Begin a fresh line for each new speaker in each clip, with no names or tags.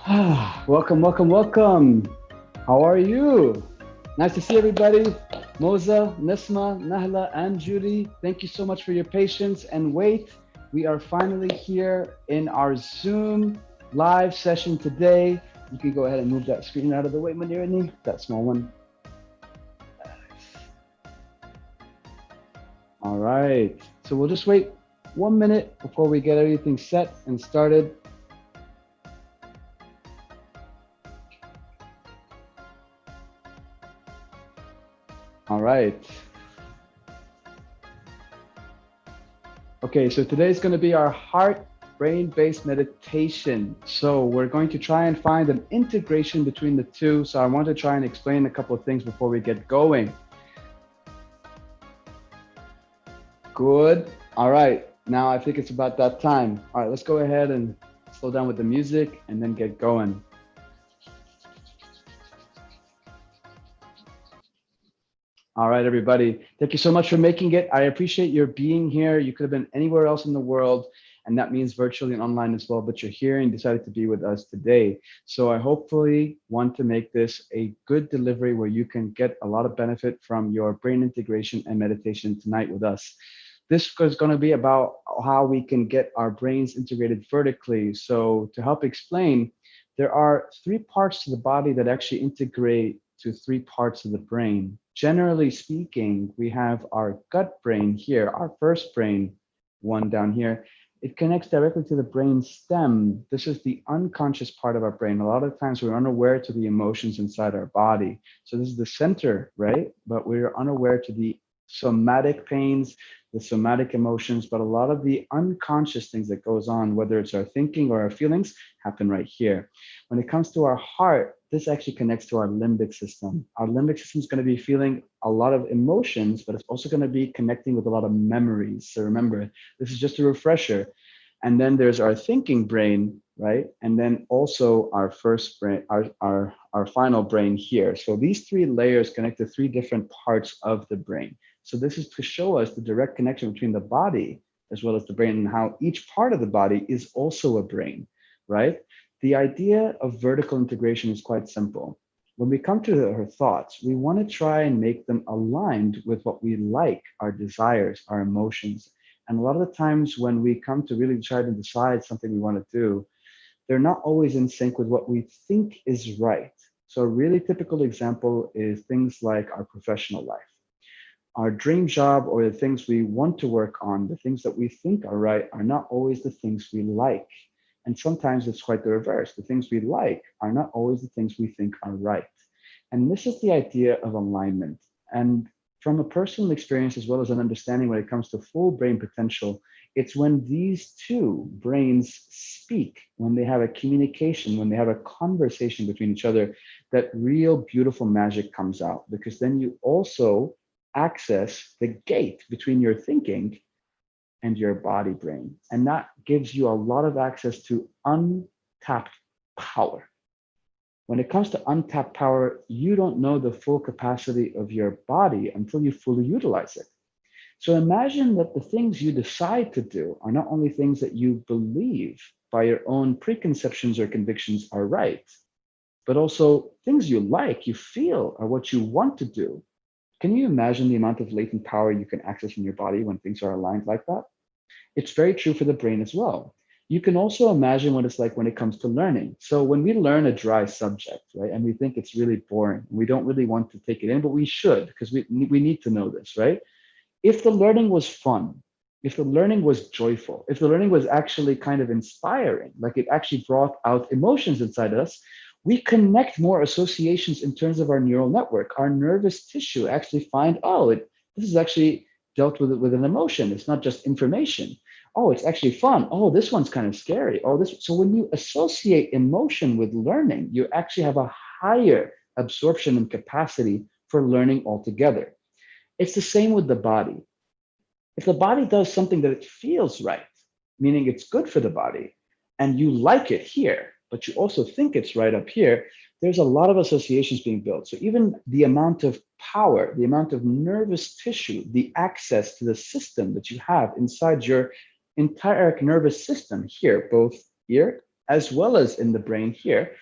Welcome, welcome, welcome. How are you? Nice to see everybody. Moza, Nisma, Nahla, and Judy, thank you so much for your patience and wait. We are finally here in our Zoom live session today. You can go ahead and move that screen out of the way, Manirani, that small one. All right. So we'll just wait 1 minute before we get everything set and started. All right. Okay, so today's going to be our heart brain-based meditation. So we're going to try and find an integration between the two. So I want to try and explain a couple of things before we get going. Good. All right. Now I think it's about that time. All right, let's go ahead and slow down with the music and then get going. All right, everybody. Thank you so much for making it. I appreciate your being here. You could have been anywhere else in the world, and that means virtually and online as well, but you're here and decided to be with us today. So I hopefully want to make this a good delivery where you can get a lot of benefit from your brain integration and meditation tonight with us. This is going to be about how we can get our brains integrated vertically. So to help explain, there are three parts to the body that actually integrate to three parts of the brain. Generally speaking, we have our gut brain here, our first brain, one down here. It connects directly to the brain stem. This is the unconscious part of our brain. A lot of times we're unaware to the emotions inside our body. So this is the center, right? But we're unaware to the somatic pains, the somatic emotions, but a lot of the unconscious things that goes on, whether it's our thinking or our feelings, happen right here. When it comes to our heart, this actually connects to our limbic system. Our limbic system is going to be feeling a lot of emotions, but it's also going to be connecting with a lot of memories. So remember, this is just a refresher. And then there's our thinking brain, right? And then also our first brain, our final brain here. So these three layers connect to three different parts of the brain. So this is to show us the direct connection between the body as well as the brain and how each part of the body is also a brain, right? The idea of vertical integration is quite simple. When we come to our thoughts, we want to try and make them aligned with what we like, our desires, our emotions. And a lot of the times when we come to really try to decide something we want to do, they're not always in sync with what we think is right. So a really typical example is things like our professional life. Our dream job or the things we want to work on, the things that we think are right, are not always the things we like. And sometimes it's quite the reverse. The things we like are not always the things we think are right. And this is the idea of alignment. And from a personal experience, as well as an understanding when it comes to full brain potential, it's when these two brains speak, when they have a communication, when they have a conversation between each other, that real beautiful magic comes out. Because then you also access the gate between your thinking and your body brain. And that gives you a lot of access to untapped power. When it comes to untapped power, you don't know the full capacity of your body until you fully utilize it. So imagine that the things you decide to do are not only things that you believe by your own preconceptions or convictions are right, but also things you like, you feel are what you want to do. Can you imagine the amount of latent power you can access in your body when things are aligned like that? It's very true for the brain as well. You can also imagine what it's like when it comes to learning. So when we learn a dry subject, right, and we think it's really boring, we don't really want to take it in, but we should because we need to know this, right? If the learning was fun, if the learning was joyful, if the learning was actually kind of inspiring, like it actually brought out emotions inside us, we connect more associations in terms of our neural network. Our nervous tissue actually find, oh, this is actually dealt with an emotion. It's not just information. Oh, it's actually fun. Oh, this one's kind of scary. Oh, this. So when you associate emotion with learning, you actually have a higher absorption and capacity for learning altogether. It's the same with the body. If the body does something that it feels right, meaning it's good for the body, and you like it here, but you also think it's right up here, there's a lot of associations being built. So even the amount of power, the amount of nervous tissue, the access to the system that you have inside your entire nervous system here, both here as well as in the brain here,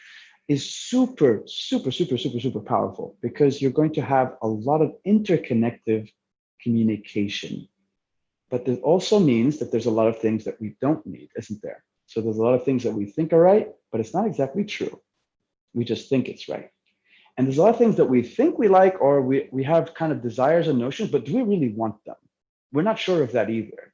is super, super, super, super, super powerful, because you're going to have a lot of interconnective communication. But that also means that there's a lot of things that we don't need, isn't there? So there's a lot of things that we think are right, but it's not exactly true. We just think it's right. And there's a lot of things that we think we like, or we have kind of desires and notions, but do we really want them? We're not sure of that either.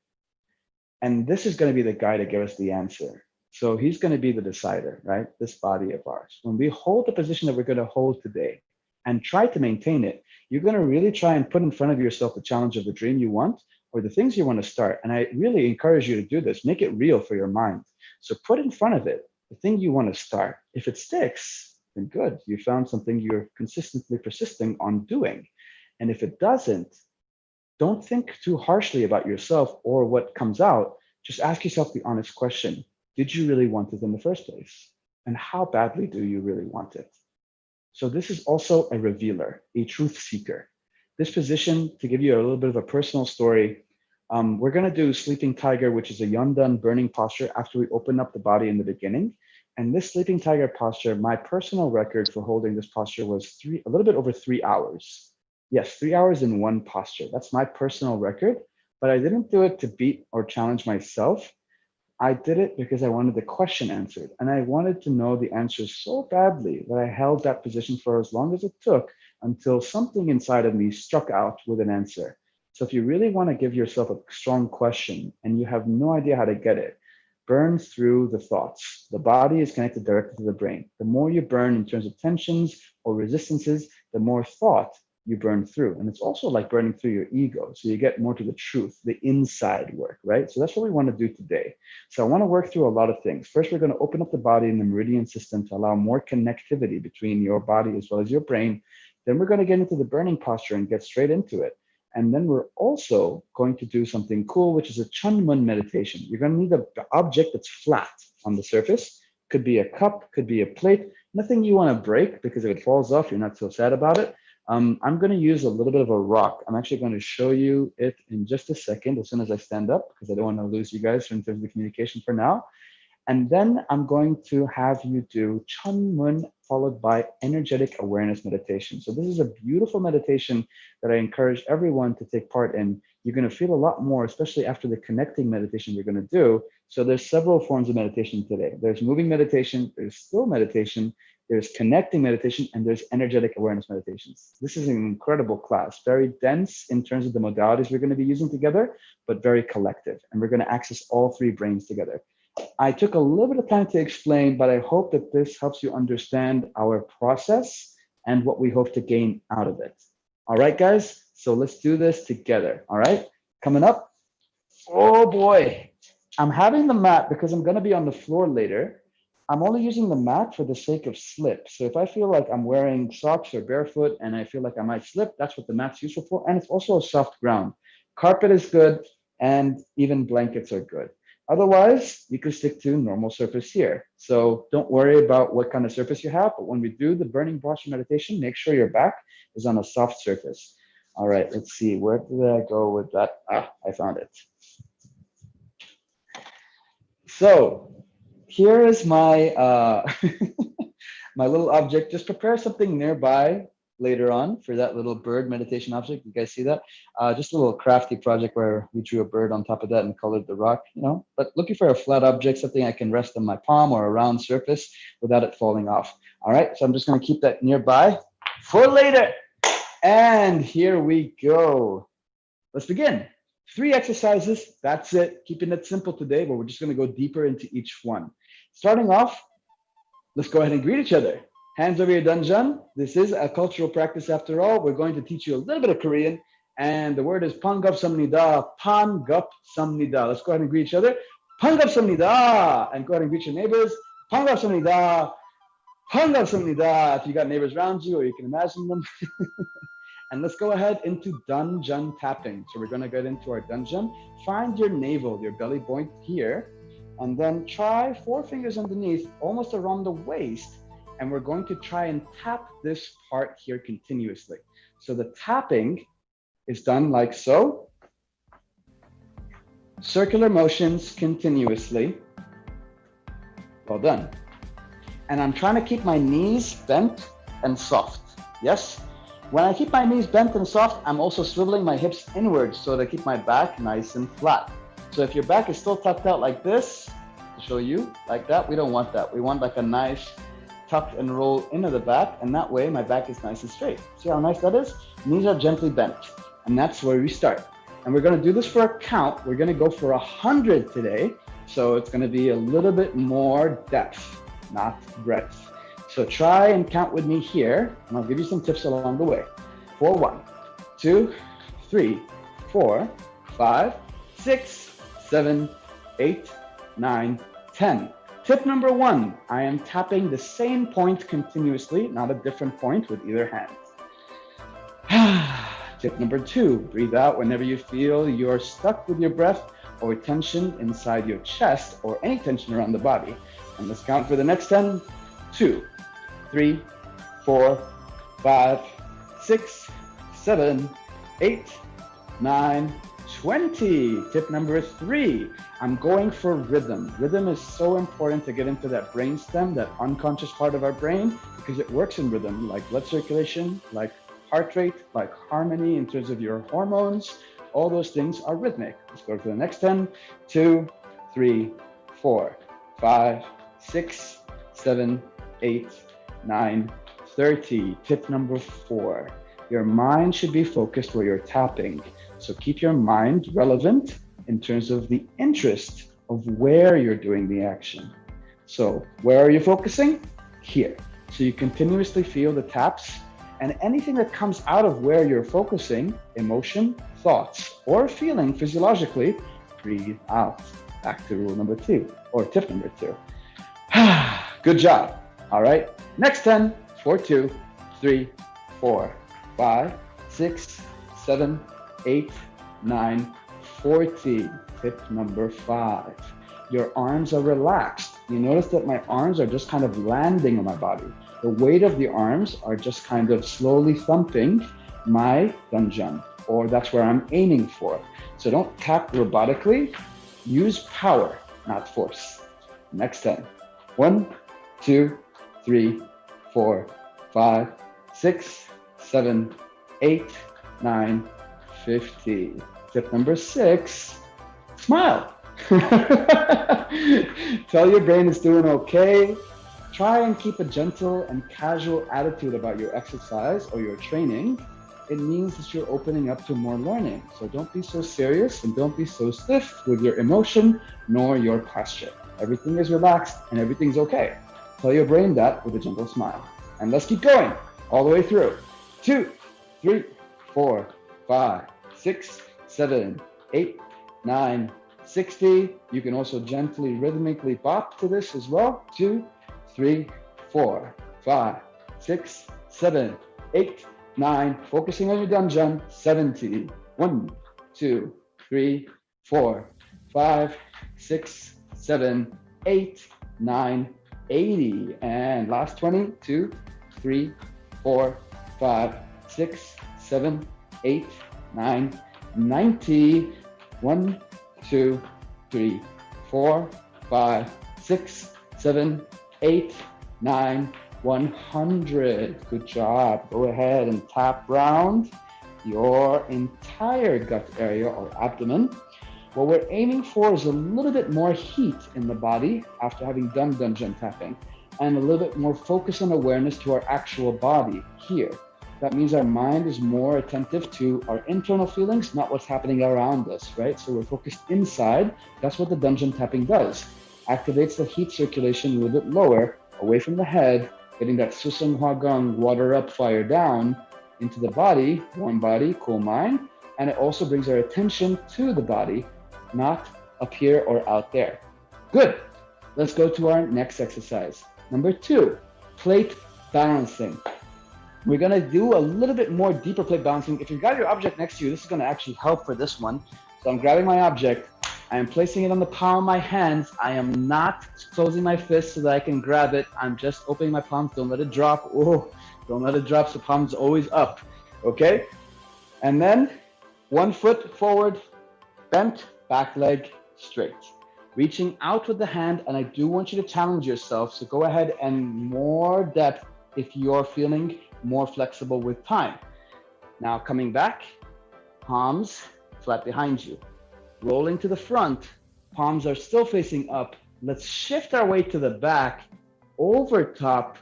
And this is going to be the guy to give us the answer. So he's going to be the decider, right? This body of ours. When we hold the position that we're going to hold today and try to maintain it, you're going to really try and put in front of yourself the challenge of the dream you want or the things you want to start. And I really encourage you to do this. Make it real for your mind. So put in front of it the thing you want to start. If it sticks, then good. You found something you're consistently persisting on doing. And if it doesn't, don't think too harshly about yourself or what comes out. Just ask yourself the honest question. Did you really want it in the first place? And how badly do you really want it? So this is also a revealer, a truth seeker. This position, to give you a little bit of a personal story, we're going to do sleeping tiger, which is a yondan burning posture after we open up the body in the beginning. And this sleeping tiger posture, my personal record for holding this posture was a little bit over 3 hours. Yes, 3 hours in one posture. That's my personal record, but I didn't do it to beat or challenge myself. I did it because I wanted the question answered, and I wanted to know the answers so badly that I held that position for as long as it took until something inside of me struck out with an answer. So if you really want to give yourself a strong question and you have no idea how to get it, burn through the thoughts. The body is connected directly to the brain. The more you burn in terms of tensions or resistances, the more thought you burn through. And it's also like burning through your ego. So you get more to the truth, the inside work, right? So that's what we want to do today. So I want to work through a lot of things. First, we're going to open up the body in the meridian system to allow more connectivity between your body as well as your brain. Then we're going to get into the burning posture and get straight into it. And then we're also going to do something cool, which is a Chunmun meditation. You're going to need an object that's flat on the surface. Could be a cup, could be a plate, nothing you want to break, because if it falls off, you're not so sad about it. I'm going to use a little bit of a rock. I'm actually going to show you it in just a second as soon as I stand up, because I don't want to lose you guys in terms of the communication for now. And then I'm going to have you do Chunmun followed by energetic awareness meditation. So this is a beautiful meditation that I encourage everyone to take part in. You're going to feel a lot more, especially after the connecting meditation we're going to do. So there's several forms of meditation today. There's moving meditation, there's still meditation, there's connecting meditation, and there's energetic awareness meditations. This is an incredible class, very dense in terms of the modalities we're going to be using together, but very collective. And we're going to access all three brains together. I took a little bit of time to explain, but I hope that this helps you understand our process and what we hope to gain out of it. All right, guys, so let's do this together. All right, coming up. Oh boy, I'm having the mat because I'm going to be on the floor later. I'm only using the mat for the sake of slip. So if I feel like I'm wearing socks or barefoot and I feel like I might slip, that's what the mat's useful for. And it's also a soft ground. Carpet is good, and even blankets are good. Otherwise, you can stick to normal surface here. So don't worry about what kind of surface you have, but when we do the burning posture meditation, make sure your back is on a soft surface. All right, let's see, where did I go with that? I found it. So here is my my little object. Just prepare something nearby later on for that little bird meditation object. You guys see that? Just a little crafty project where we drew a bird on top of that and colored the rock, you know, but looking for a flat object, something I can rest on my palm or a round surface without it falling off. All right, so I'm just going to keep that nearby for later. And here we go. Let's begin. 3 exercises. That's it. Keeping it simple today, but we're just going to go deeper into each one. Starting off, let's go ahead and greet each other. Hands over your dungeon. This is a cultural practice after all. We're going to teach you a little bit of Korean, and the word is Pangapsamnida. Pangapsamnida. Let's go ahead and greet each other. Pangapsamnida. And go ahead and greet your neighbors. Pangapsamnida. Pangapsamnida. If you got neighbors around you or you can imagine them. And let's go ahead into dungeon tapping. So we're going to get into our dungeon. Find your navel, your belly point here, and then try 4 fingers underneath, almost around the waist. And we're going to try and tap this part here continuously. So the tapping is done like so. Circular motions continuously. Well done. And I'm trying to keep my knees bent and soft. Yes? When I keep my knees bent and soft, I'm also swiveling my hips inwards so to keep my back nice and flat. So if your back is still tucked out like this, to show you, like that, we don't want that. We want like a nice tuck and roll into the back, and that way my back is nice and straight. See how nice that is? Knees are gently bent, and that's where we start. And we're gonna do this for a count. We're gonna go for 100 today. So it's gonna be a little bit more depth, not breadth. So try and count with me here, and I'll give you some tips along the way. 4, 1, 2, 3, 4, 5, 6, 7, 8, 9, 10. Tip number 1, I am tapping the same point continuously, not a different point with either hand. Tip number 2, breathe out whenever you feel you're stuck with your breath or tension inside your chest or any tension around the body. And let's count for the next 10. 2, 3, 4, 5, 6, 7, 8, 9, 20. Tip number 3, I'm going for rhythm. Rhythm is so important to get into that brainstem, that unconscious part of our brain, because it works in rhythm, like blood circulation, like heart rate, like harmony in terms of your hormones. All those things are rhythmic. Let's go to the next 10. 2, 3, 4, 5, 6, 7, 8, 9, 30. Tip number 4, your mind should be focused where you're tapping. So keep your mind relevant in terms of the interest of where you're doing the action. So where are you focusing? Here. So you continuously feel the taps, and anything that comes out of where you're focusing, emotion, thoughts, or feeling physiologically, breathe out. Back to rule number 2, or tip number 2. Good job. All right. Next 10. 4, 2, 3, 4, 5, 6, 7, 8, 9, 40. Tip number 5. Your arms are relaxed. You notice that my arms are just kind of landing on my body. The weight of the arms are just kind of slowly thumping my dungeon, or that's where I'm aiming for. So don't tap robotically. Use power, not force. Next 10. 1, 2, 3, 4, 5, 6, 7, 8, 9, 50. Tip number 6, smile. Tell your brain it's doing okay. Try and keep a gentle and casual attitude about your exercise or your training. It means that you're opening up to more learning. So don't be so serious and don't be so stiff with your emotion nor your posture. Everything is relaxed and everything's okay. Tell your brain that with a gentle smile. And let's keep going all the way through. 2, 3, 4, 5, 6, 7, 8, 9, 60. You can also gently rhythmically bop to this as well. 2, 3, 4, 5, 6, 7, 8, 9. Focusing on your dungeon. 70. 1, 2, 3, 4, 5, 6, 7, 8, 9, 80. And last 20. 2, 3, 4, 5, 6, 7, 8, 9, 90. 1, 2, 3, 4, 5, 6, 7, 8, 9, 100. Good job. Go ahead and tap round your entire gut area or abdomen. What we're aiming for is a little bit more heat in the body after having done dungeon tapping, and a little bit more focus and awareness to our actual body here. That means our mind is more attentive to our internal feelings, not what's happening around us, right? So we're focused inside. That's what the dungeon tapping does. Activates the heat circulation a little bit lower, away from the head, getting that susum hwagang, water up, fire down, into the body, warm body, cool mind. And it also brings our attention to the body, not up here or out there. Good. Let's go to our next exercise. Number 2, plate balancing. We're gonna do a little bit more deeper plate balancing. If you've got your object next to you, this is gonna actually help for this one. So I'm grabbing my object, I am placing it on the palm of my hands. I am not closing my fist so that I can grab it. I'm just opening my palms, don't let it drop. Oh, don't let it drop, so palm's always up, okay? And then 1 foot forward, bent, back leg straight. reaching out with the hand, and I do want you to challenge yourself. So go ahead and more depth if you're feeling more flexible with time. Now coming back, palms flat behind you. Rolling to the front, palms are still facing up. Let's shift our weight to the back, over top,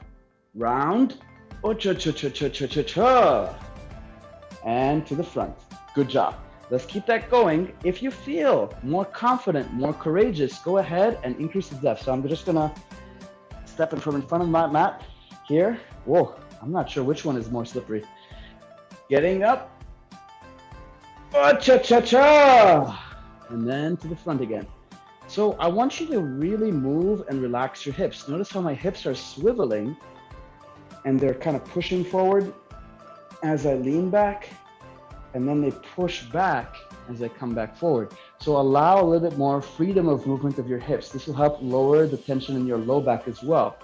round, and to the front. Good job. Let's keep that going. If you feel more confident, more courageous, go ahead and increase the depth. So I'm just gonna step in from in front of my mat here. Whoa, I'm not sure which one is more slippery. Getting up, and then to the front again. So I want you to really move and relax your hips. Notice how my hips are swiveling and they're kind of pushing forward as I lean back, and then they push back as I come back forward. So allow a little bit more freedom of movement of your hips. This will help lower the tension in your low back as well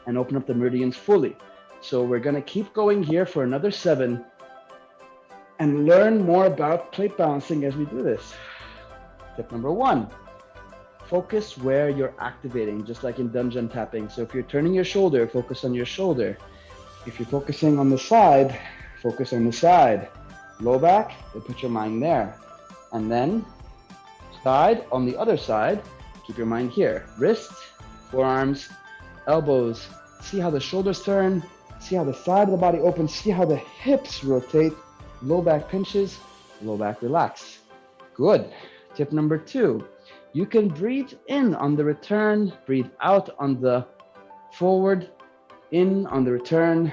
and open up the meridians fully. So we're gonna keep going here for another 7 and learn more about plate balancing as we do this. Tip number 1, focus where you're activating, just like in dungeon tapping. So if you're turning your shoulder, focus on your shoulder. If you're focusing on the side, focus on the side. Low back, then put your mind there. And then side on the other side, keep your mind here. Wrists, forearms, elbows. See how the shoulders turn, see how the side of the body opens, see how the hips rotate. Low back pinches, low back relax. Good. Tip number 2, you can breathe in on the return, breathe out on the forward, in on the return,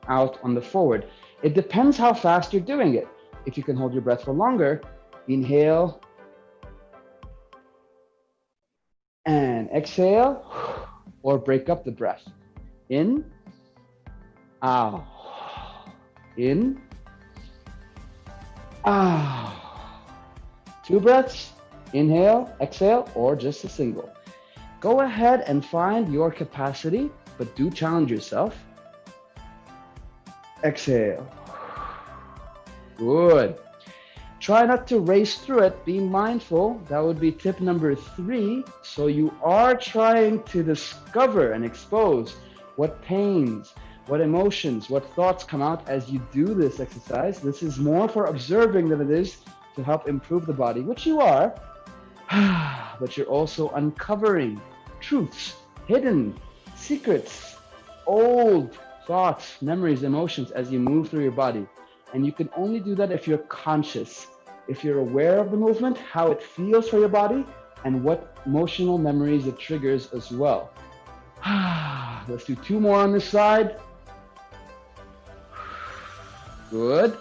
out on the forward. It depends how fast you're doing it. If you can hold your breath for longer, inhale and exhale, or break up the breath. In, out, in, out. 2 breaths, inhale, exhale, or just a single. Go ahead and find your capacity, but do challenge yourself. Exhale. Good. Try not to race through it, being mindful. That would be tip number 3. So you are trying to discover and expose what pains, what emotions, what thoughts come out as you do this exercise. This is more for observing than it is to help improve the body, which you are, but you're also uncovering truths, hidden secrets, old thoughts, memories, emotions as you move through your body. And you can only do that if you're conscious, if you're aware of the movement, how it feels for your body, and what emotional memories it triggers as well. Let's do 2 more on this side. Good.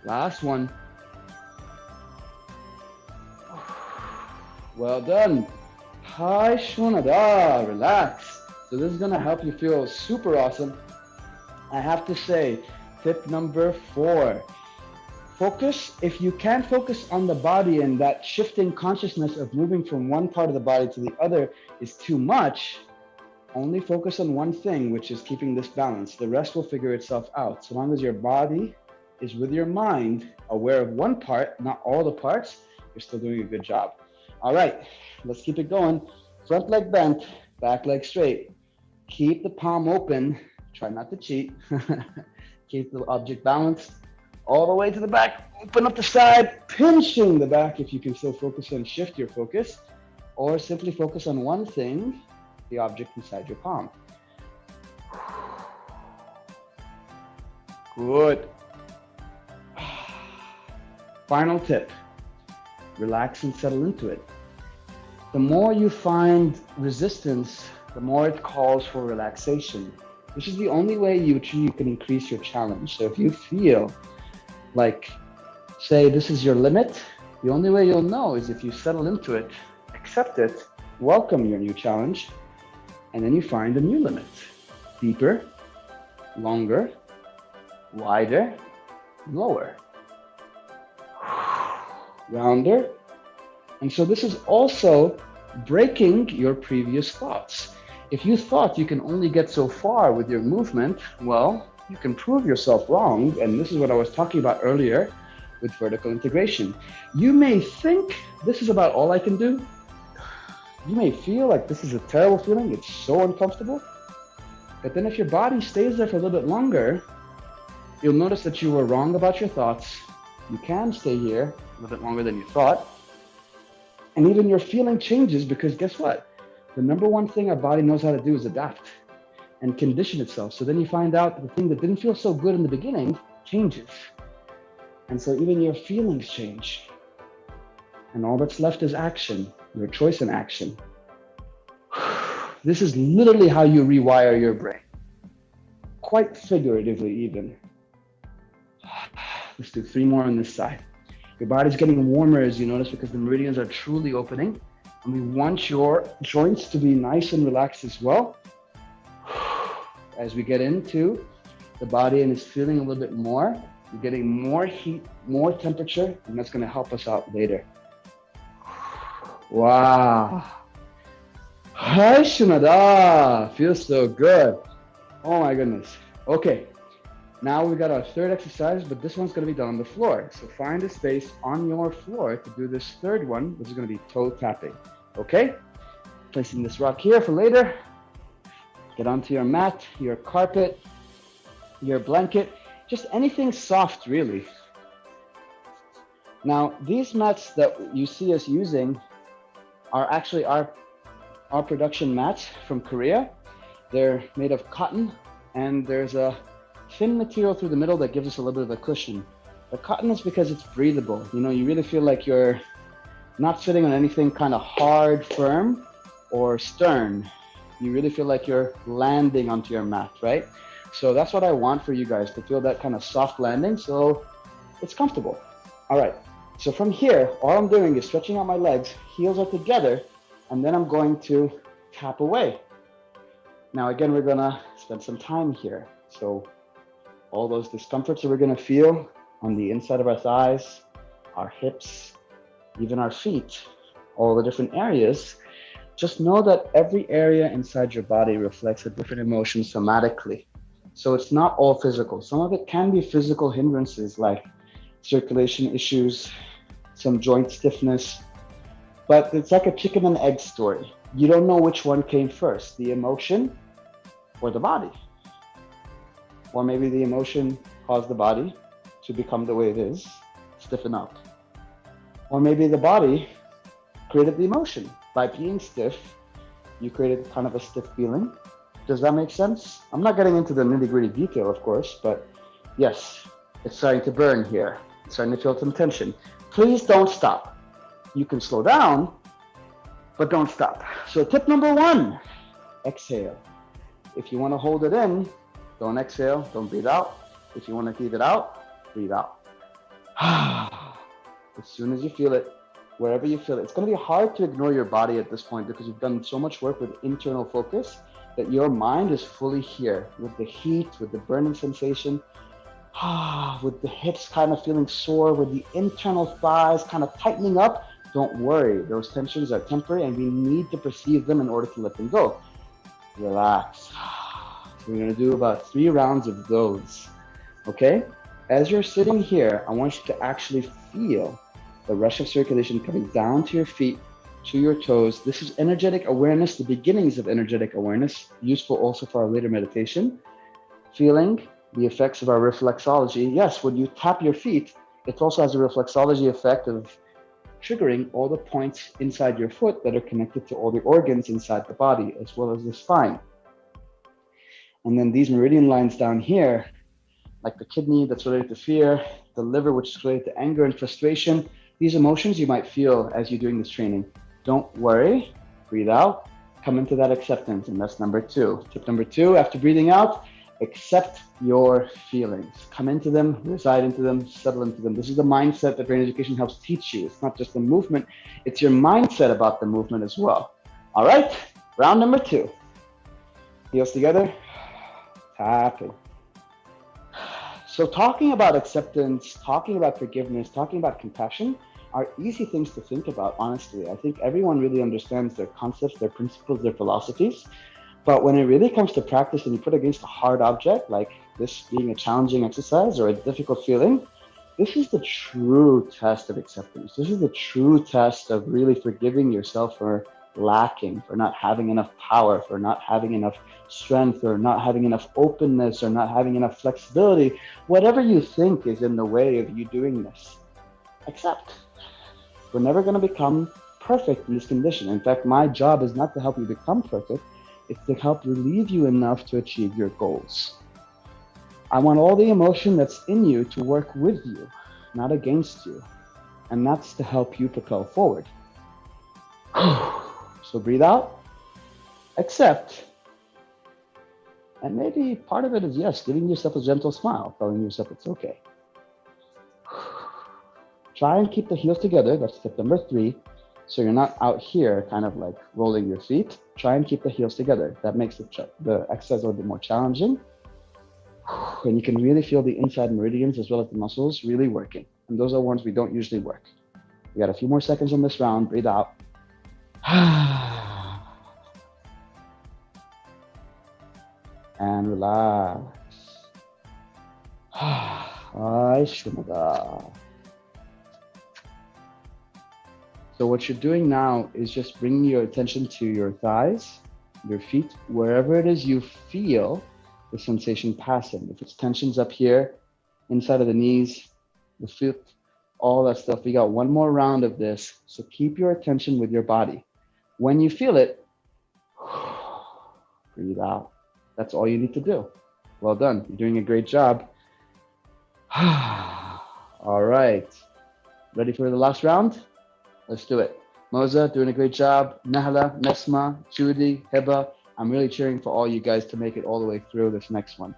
Last one. Well done. Hi, Shunada, relax. So this is gonna help you feel super awesome. I have to say, tip number 4, focus. If you can't focus on the body and that shifting consciousness of moving from one part of the body to the other is too much, only focus on one thing, which is keeping this balance. The rest will figure itself out. So long as your body is with your mind, aware of one part, not all the parts, you're still doing a good job. All right, let's keep it going. Front leg bent, back leg straight. Keep the palm open. Try not to cheat. Keep the object balanced all the way to the back. Open up the side, pinching the back if you can still focus and shift your focus, or simply focus on one thing, the object inside your palm. Good. Final tip, relax and settle into it. The more you find resistance, the more it calls for relaxation. This is the only way you can increase your challenge. So if you feel like, say this is your limit, the only way you'll know is if you settle into it, accept it, welcome your new challenge, and then you find a new limit. Deeper, longer, wider, lower, rounder. And so this is also breaking your previous thoughts. If you thought you can only get so far with your movement, well, you can prove yourself wrong. And this is what I was talking about earlier with vertical integration. You may think this is about all I can do. You may feel like this is a terrible feeling. It's so uncomfortable. But then if your body stays there for a little bit longer, you'll notice that you were wrong about your thoughts. You can stay here a little bit longer than you thought. And even your feeling changes, because guess what? The number one thing our body knows how to do is adapt and condition itself. So then you find out that the thing that didn't feel so good in the beginning changes. And so even your feelings change. And all that's left is action, your choice in action. This is literally how you rewire your brain. Quite figuratively even. Let's do 3 more on this side. Your body's getting warmer, as you notice, because the meridians are truly opening. And we want your joints to be nice and relaxed as well. As we get into the body and it's feeling a little bit more, you're getting more heat, more temperature, and that's going to help us out later. Wow. Hi, Shunada. Feels so good. Oh my goodness. Okay. Now we got our third exercise, but this one's going to be done on the floor. So find a space on your floor to do this third one, which is going to be toe tapping. Okay? Placing this rock here for later. Get onto your mat, your carpet, your blanket, just anything soft, really. Now, these mats that you see us using are actually our production mats from Korea. They're made of cotton, and there's a thin material through the middle that gives us a little bit of a cushion. The cotton is because it's breathable. You know, you really feel like you're not sitting on anything kind of hard, firm, or stern. You really feel like you're landing onto your mat, right? So that's what I want for you guys, to feel that kind of soft landing so it's comfortable. All right, so from here, all I'm doing is stretching out my legs, heels are together, and then I'm going to tap away. Now again, we're gonna spend some time here. So all those discomforts that we're gonna feel on the inside of our thighs, our hips, even our feet, all the different areas, just know that every area inside your body reflects a different emotion somatically. So it's not all physical. Some of it can be physical hindrances like circulation issues, some joint stiffness, but it's like a chicken and egg story. You don't know which one came first, the emotion or the body. Or maybe the emotion caused the body to become the way it is, stiffen up. Or maybe the body created the emotion. By being stiff, you created kind of a stiff feeling. Does that make sense? I'm not getting into the nitty-gritty detail, of course, but yes, it's starting to burn here. It's starting to feel some tension. Please don't stop. You can slow down, but don't stop. So tip number 1, exhale. If you want to hold it in, don't exhale, don't breathe out. If you want to breathe it out, breathe out. As soon as you feel it, wherever you feel it, it's going to be hard to ignore your body at this point because you've done so much work with internal focus that your mind is fully here with the heat, with the burning sensation, with the hips kind of feeling sore, with the internal thighs kind of tightening up. Don't worry, those tensions are temporary and we need to perceive them in order to let them go. Relax. So we're going to do about 3 rounds of those, okay? As you're sitting here, I want you to actually feel the rush of circulation coming down to your feet, to your toes. This is energetic awareness, the beginnings of energetic awareness, useful also for our later meditation. Feeling the effects of our reflexology. Yes, when you tap your feet, it also has a reflexology effect of triggering all the points inside your foot that are connected to all the organs inside the body, as well as the spine. And then these meridian lines down here, like the kidney that's related to fear, the liver, which is related to anger and frustration, these emotions you might feel as you're doing this training. Don't worry, breathe out, come into that acceptance, and that's number 2. Tip number 2, after breathing out, accept your feelings. Come into them, reside into them, settle into them. This is the mindset that brain education helps teach you. It's not just the movement, it's your mindset about the movement as well. All right, round number 2. Heels together, tapping. So talking about acceptance, talking about forgiveness, talking about compassion are easy things to think about, honestly. I think everyone really understands their concepts, their principles, their philosophies. But when it really comes to practice and you put against a hard object, like this being a challenging exercise or a difficult feeling, this is the true test of acceptance. This is the true test of really forgiving yourself for lacking, for not having enough power, for not having enough strength, or not having enough openness, or not having enough flexibility, whatever you think is in the way of you doing this, accept. We're never going to become perfect in this condition. In fact, my job is not to help you become perfect, it's to help relieve you enough to achieve your goals. I want all the emotion that's in you to work with you, not against you. And that's to help you propel forward. So breathe out, accept. And maybe part of it is, yes, giving yourself a gentle smile, telling yourself it's okay. Try and keep the heels together. That's tip number 3. So you're not out here kind of like rolling your feet. Try and keep the heels together. That makes the exercise a little bit more challenging. And you can really feel the inside meridians as well as the muscles really working. And those are ones we don't usually work. We got a few more seconds on this round. Breathe out. And relax. So what you're doing now is just bringing your attention to your thighs, your feet, wherever it is you feel the sensation passing. If it's tensions up here, inside of the knees, the feet, all that stuff. We got one more round of this. So keep your attention with your body. When you feel it, breathe out. That's all you need to do. Well done. You're doing a great job. All right. Ready for the last round? Let's do it. Moza, doing a great job. Nahla, Nesma, Judy, Heba. I'm really cheering for all you guys to make it all the way through this next one.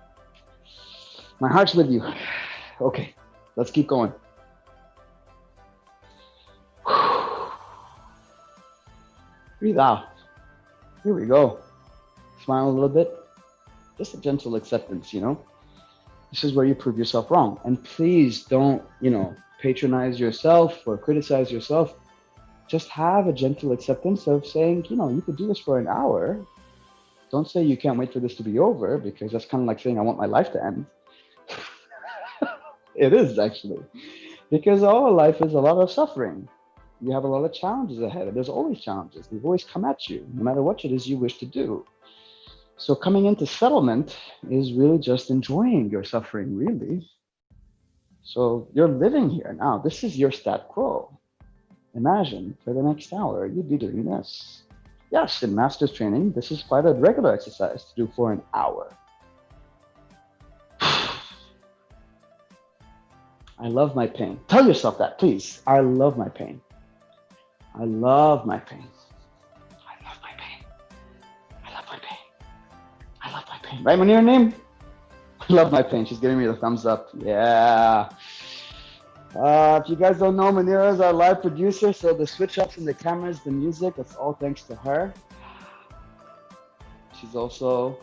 My heart's with you. Okay, let's keep going. Breathe out. Here we go. Smile a little bit. Just a gentle acceptance, you know. This is where you prove yourself wrong. And please don't, patronize yourself or criticize yourself. Just have a gentle acceptance of saying, you could do this for an hour. Don't say you can't wait for this to be over, because that's kind of like saying I want my life to end. It is actually, because all life is a lot of suffering. You have a lot of challenges ahead. There's always challenges. They've always come at you, no matter what it is you wish to do. So coming into settlement is really just enjoying your suffering, really. So you're living here now. This is your stat quo. Imagine for the next hour, you'd be doing this. Yes, in master's training, this is quite a regular exercise to do for an hour. I love my pain. Tell yourself that, please. I love my pain. I love my pain. I love my pain. I love my pain. I love my pain. Right, Munir name? I love my pain. She's giving me the thumbs up. Yeah. If you guys don't know, Munira is our live producer, so the switch ups and the cameras, the music, that's all thanks to her. She's also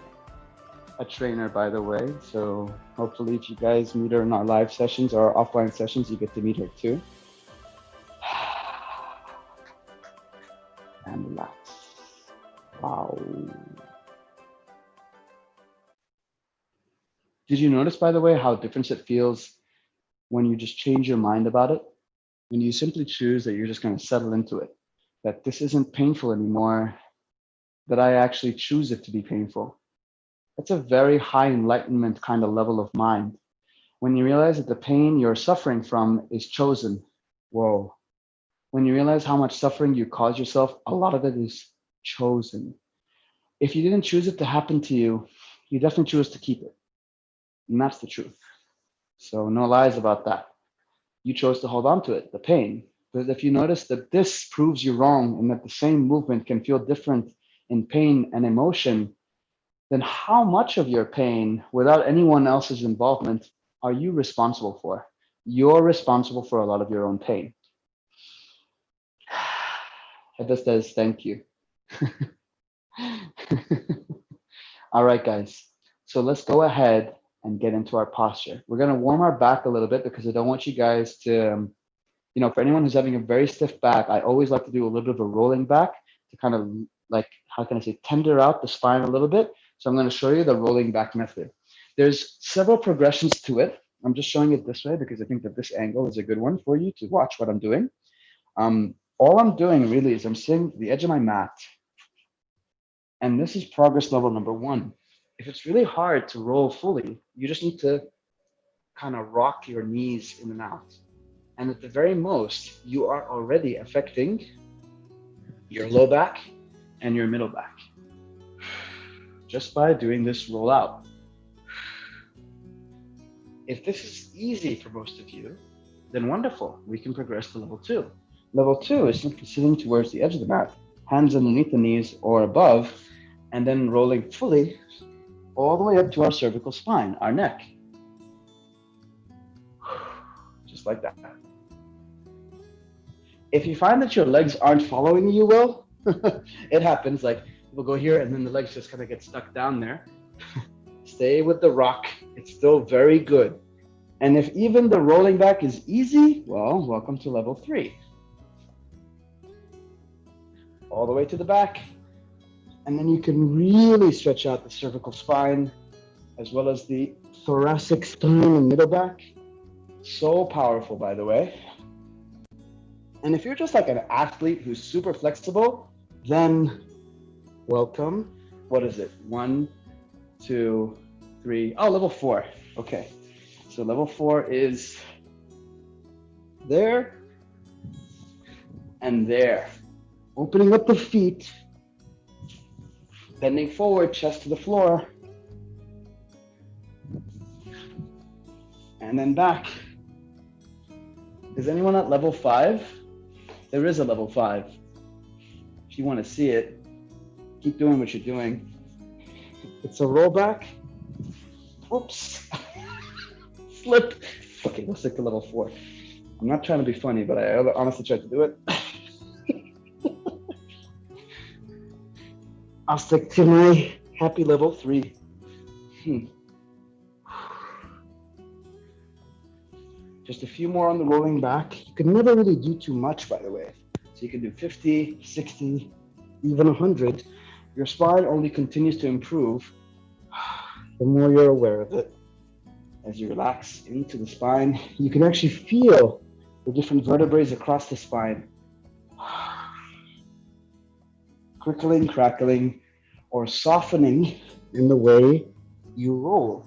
a trainer, by the way, so hopefully if you guys meet her in our live sessions or our offline sessions, you get to meet her too. And relax. Wow. Did you notice, by the way, how different it feels when you just change your mind about it? When you simply choose that you're just going to settle into it, that this isn't painful anymore, that I actually choose it to be painful. That's a very high enlightenment kind of level of mind. When you realize that the pain you're suffering from is chosen. Whoa. When you realize how much suffering you cause yourself, a lot of it is chosen. If you didn't choose it to happen to you, you definitely choose to keep it. And that's the truth. So no lies about that. You chose to hold on to it, the pain. But if you notice that this proves you wrong and that the same movement can feel different in pain and emotion, then how much of your pain, without anyone else's involvement, are you responsible for? You're responsible for a lot of your own pain. Heather says, thank you. All right, guys. So let's go ahead and get into our posture. We're going to warm our back a little bit because I don't want you guys to, for anyone who's having a very stiff back, I always like to do a little bit of a rolling back to kind of like, how can I say, tender out the spine a little bit. So I'm going to show you the rolling back method. There's several progressions to it. I'm just showing it this way because I think that this angle is a good one for you to watch what I'm doing. All I'm doing really is I'm sitting at the edge of my mat, and this is progress level number 1. If it's really hard to roll fully, you just need to kind of rock your knees in and out. And at the very most, you are already affecting your low back and your middle back just by doing this roll out. If this is easy for most of you, then wonderful, we can progress to level 2. Level 2 is simply sitting towards the edge of the mat, hands underneath the knees or above, and then rolling fully all the way up to our cervical spine, our neck. Just like that. If you find that your legs aren't following you well, it happens, like we'll go here and then the legs just kind of get stuck down there. Stay with the rock. It's still very good. And if even the rolling back is easy, well, welcome to level 3. All the way to the back. And then you can really stretch out the cervical spine as well as the thoracic spine and middle back. So powerful, by the way. And if you're just like an athlete who's super flexible, then welcome. What is it? 1, 2, 3. Oh, level 4. Okay. So level 4 is there and there. Opening up the feet, bending forward, chest to the floor, and then back. Is anyone at level 5? There is a level 5. If you want to see it, keep doing what you're doing. It's a rollback. Oops. Slip. Okay, let's stick to level 4. I'm not trying to be funny, but I honestly tried to do it. I'll stick to my happy level 3. Just a few more on the rolling back. You can never really do too much, by the way. So you can do 50, 60, even 100. Your spine only continues to improve the more you're aware of it. As you relax into the spine, you can actually feel the different vertebrae across the spine. Crickling, crackling, or softening in the way you roll.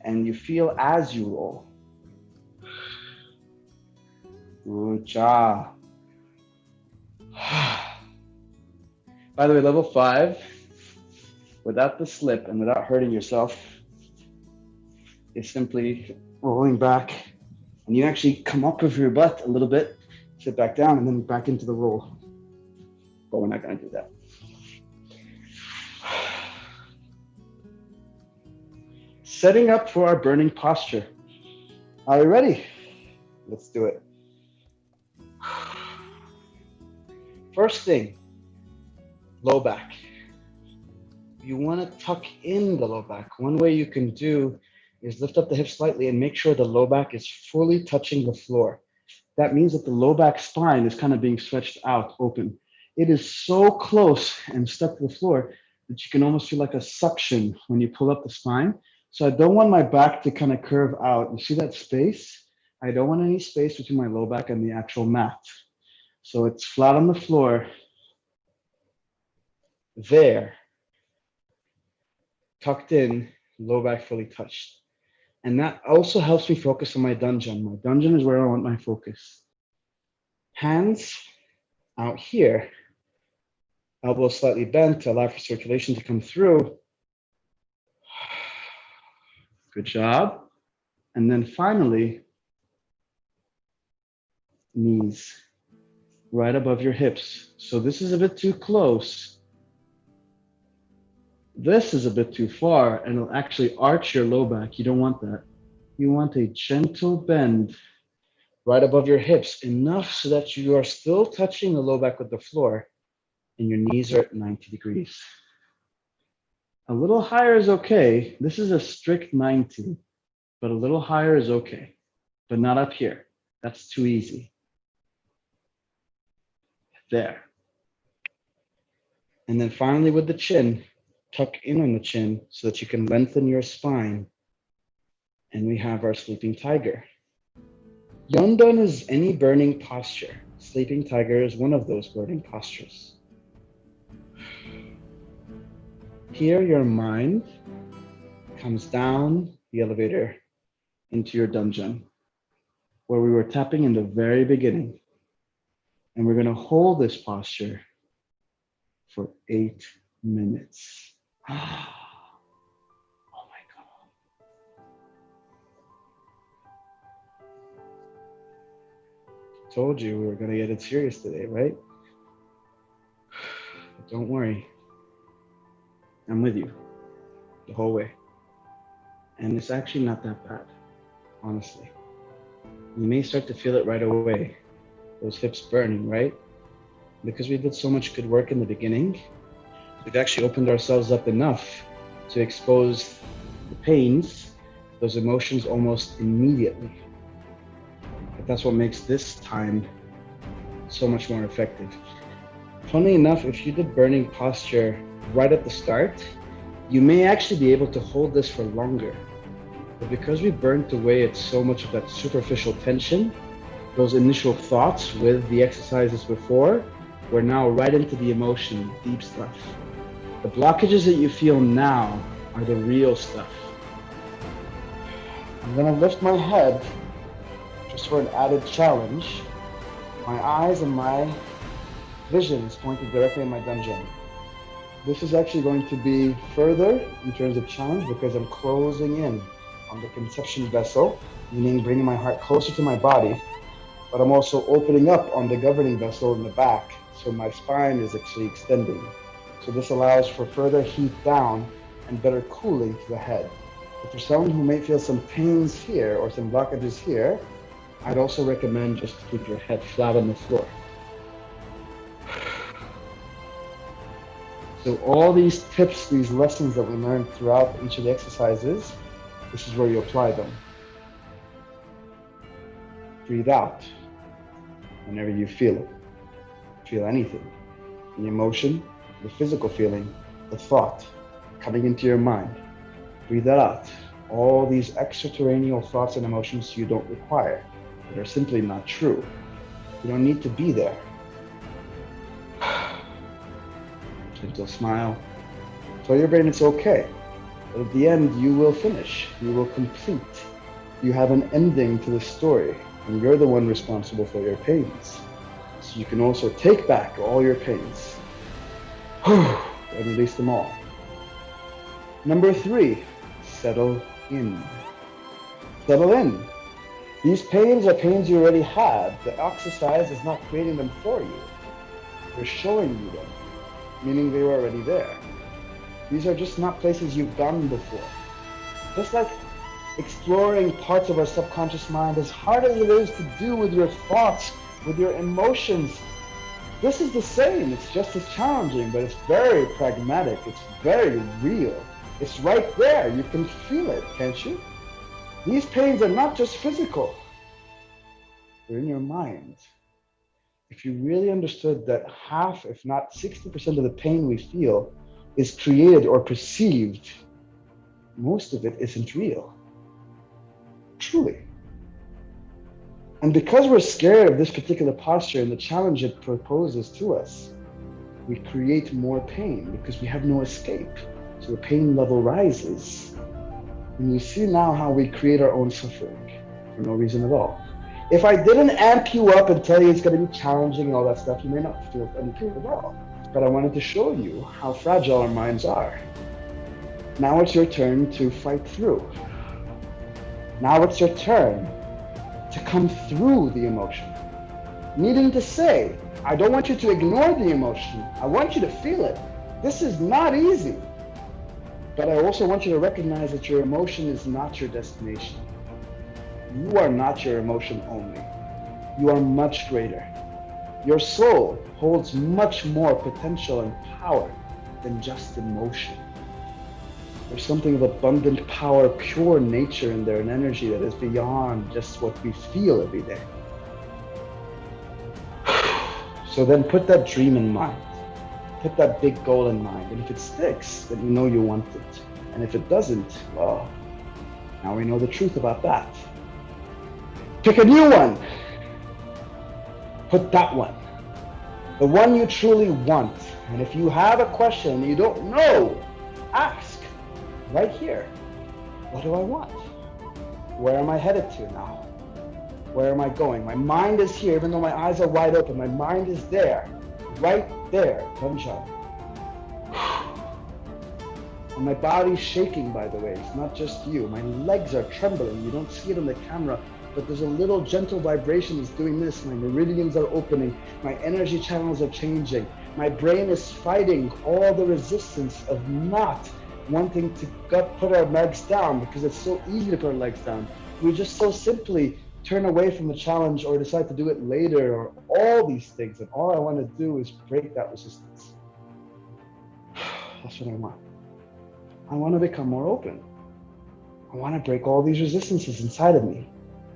And you feel as you roll. Good job. By the way, level 5, without the slip and without hurting yourself, is simply rolling back. And you actually come up with your butt a little bit, sit back down, and then back into the roll. But we're not going to do that. Setting up for our burning posture. Are we ready? Let's do it. First thing, low back. You want to tuck in the low back. One way you can do is lift up the hips slightly and make sure the low back is fully touching the floor. That means that the low back spine is kind of being stretched out, open. It is so close and stuck to the floor that you can almost feel like a suction when you pull up the spine. So I don't want my back to kind of curve out. You see that space? I don't want any space between my low back and the actual mat. So it's flat on the floor. There. Tucked in, low back fully touched. And that also helps me focus on my dungeon. My dungeon is where I want my focus. Hands out here. Elbows slightly bent to allow for circulation to come through. Good job. And then finally, knees right above your hips. So this is a bit too close. This is a bit too far, and it'll actually arch your low back. You don't want that. You want a gentle bend right above your hips, enough so that you are still touching the low back with the floor, and your knees are at 90 degrees. A little higher is okay. This is a strict 90, but a little higher is okay, but not up here. That's too easy. There. And then finally with the chin, tuck in on the chin so that you can lengthen your spine. And we have our sleeping tiger. Yondan is any burning posture. Sleeping tiger is one of those burning postures. Here, your mind comes down the elevator into your dungeon, where we were tapping in the very beginning. And we're going to hold this posture for 8 minutes. Oh my God. Told you we were going to get it serious today, right? But don't worry. I'm with you the whole way. And it's actually not that bad, honestly. You may start to feel it right away. Those hips burning, right? Because we did so much good work in the beginning, we've actually opened ourselves up enough to expose the pains, those emotions almost immediately. But that's what makes this time so much more effective. Funnily enough, if you did burning posture right at the start, you may actually be able to hold this for longer. But because we burnt away at so much of that superficial tension, those initial thoughts with the exercises before, we're now right into the emotion, deep stuff. The blockages that you feel now are the real stuff. I'm gonna lift my head just for an added challenge. My eyes and my vision is pointed directly in my dungeon. This is actually going to be further in terms of challenge because I'm closing in on the conception vessel, meaning bringing my heart closer to my body, but I'm also opening up on the governing vessel in the back, so my spine is actually extending. So this allows for further heat down and better cooling to the head. But for someone who may feel some pains here or some blockages here, I'd also recommend just to keep your head flat on the floor. So all these tips, these lessons that we learned throughout each of the exercises, this is where you apply them. Breathe out whenever you feel it. Feel anything. The emotion, the physical feeling, the thought coming into your mind. Breathe that out. All these extraterrestrial thoughts and emotions you don't require, that are simply not true. You don't need to be there. Gentle smile. Tell your brain it's okay. But at the end, you will finish. You will complete. You have an ending to the story, and you're the one responsible for your pains. So you can also take back all your pains and release them all. Number 3, settle in. Settle in. These pains are pains you already had. The exercise is not creating them for you. We're showing you them, meaning they were already there. These are just not places you've gone before. Just like exploring parts of our subconscious mind, as hard as it is to do with your thoughts, with your emotions, this is the same. It's just as challenging, but it's very pragmatic. It's very real. It's right there. You can feel it, can't you? These pains are not just physical. They're in your mind. If you really understood that half, if not 60% of the pain we feel is created or perceived, most of it isn't real. Truly. And because we're scared of this particular posture and the challenge it proposes to us, we create more pain because we have no escape. So the pain level rises. And you see now how we create our own suffering for no reason at all. If I didn't amp you up and tell you it's going to be challenging and all that stuff, you may not feel any pain at all. But I wanted to show you how fragile our minds are. Now it's your turn to fight through. Now it's your turn to come through the emotion. Needing to say, I don't want you to ignore the emotion. I want you to feel it. This is not easy. But I also want you to recognize that your emotion is not your destination. You are not your emotion only. You are much greater. Your soul holds much more potential and power than just emotion. There's something of abundant power, pure nature in there, an energy that is beyond just what we feel every day. So then put that dream in mind. Put that big goal in mind. And if it sticks, then you know you want it. And if it doesn't, well, now we know the truth about that. Pick a new one. Put that one. The one you truly want. And if you have a question and you don't know, ask right here. What do I want? Where am I headed to now? Where am I going? My mind is here, even though my eyes are wide open. My mind is there, right there. Punjab. And my body's shaking, by the way. It's not just you. My legs are trembling. You don't see it on the camera, but there's a little gentle vibration that's doing this. My meridians are opening. My energy channels are changing. My brain is fighting all the resistance of not wanting to put our legs down, because it's so easy to put our legs down. We just so simply turn away from the challenge or decide to do it later, or all these things. And all I want to do is break that resistance. That's what I want. I want to become more open. I want to break all these resistances inside of me.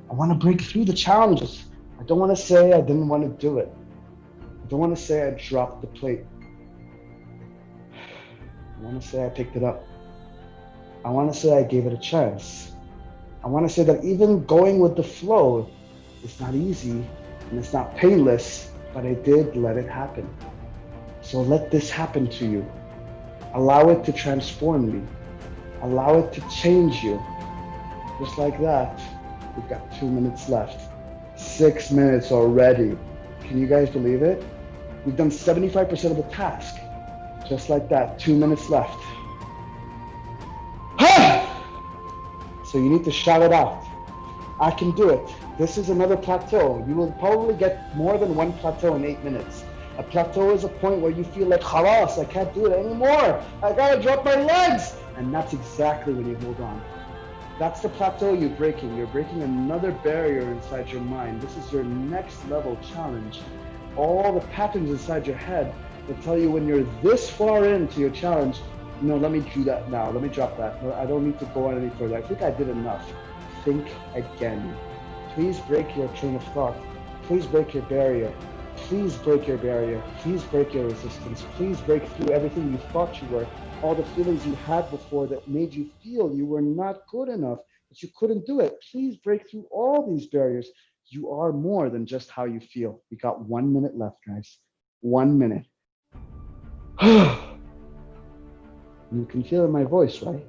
I want to break through the challenges. I don't want to say I didn't want to do it. I don't want to say I dropped the plate. I want to say I picked it up. I want to say I gave it a chance. I want to say that even going with the flow is not easy and it's not painless, but I did let it happen. So let this happen to you. Allow it to transform me. Allow it to change you. Just like that, we've got 2 minutes left. 6 minutes already. Can you guys believe it? We've done 75% of the task. Just like that, 2 minutes left. So you need to shout it out. I can do it. This is another plateau. You will probably get more than one plateau in 8 minutes. A plateau is a point where you feel like, khalas, I can't do it anymore. I gotta drop my legs. And that's exactly when you hold on. That's the plateau you're breaking. You're breaking another barrier inside your mind. This is your next level challenge. All the patterns inside your head will tell you when you're this far into your challenge, no, let me do that now. Let me drop that. No, I don't need to go on any further. I think I did enough. Think again. Please break your train of thought. Please break your barrier. Please break your barrier. Please break your resistance. Please break through everything you thought you were. All the feelings you had before that made you feel you were not good enough, that you couldn't do it. Please break through all these barriers. You are more than just how you feel. We got 1 minute left, guys. 1 minute. You can feel it in my voice, right?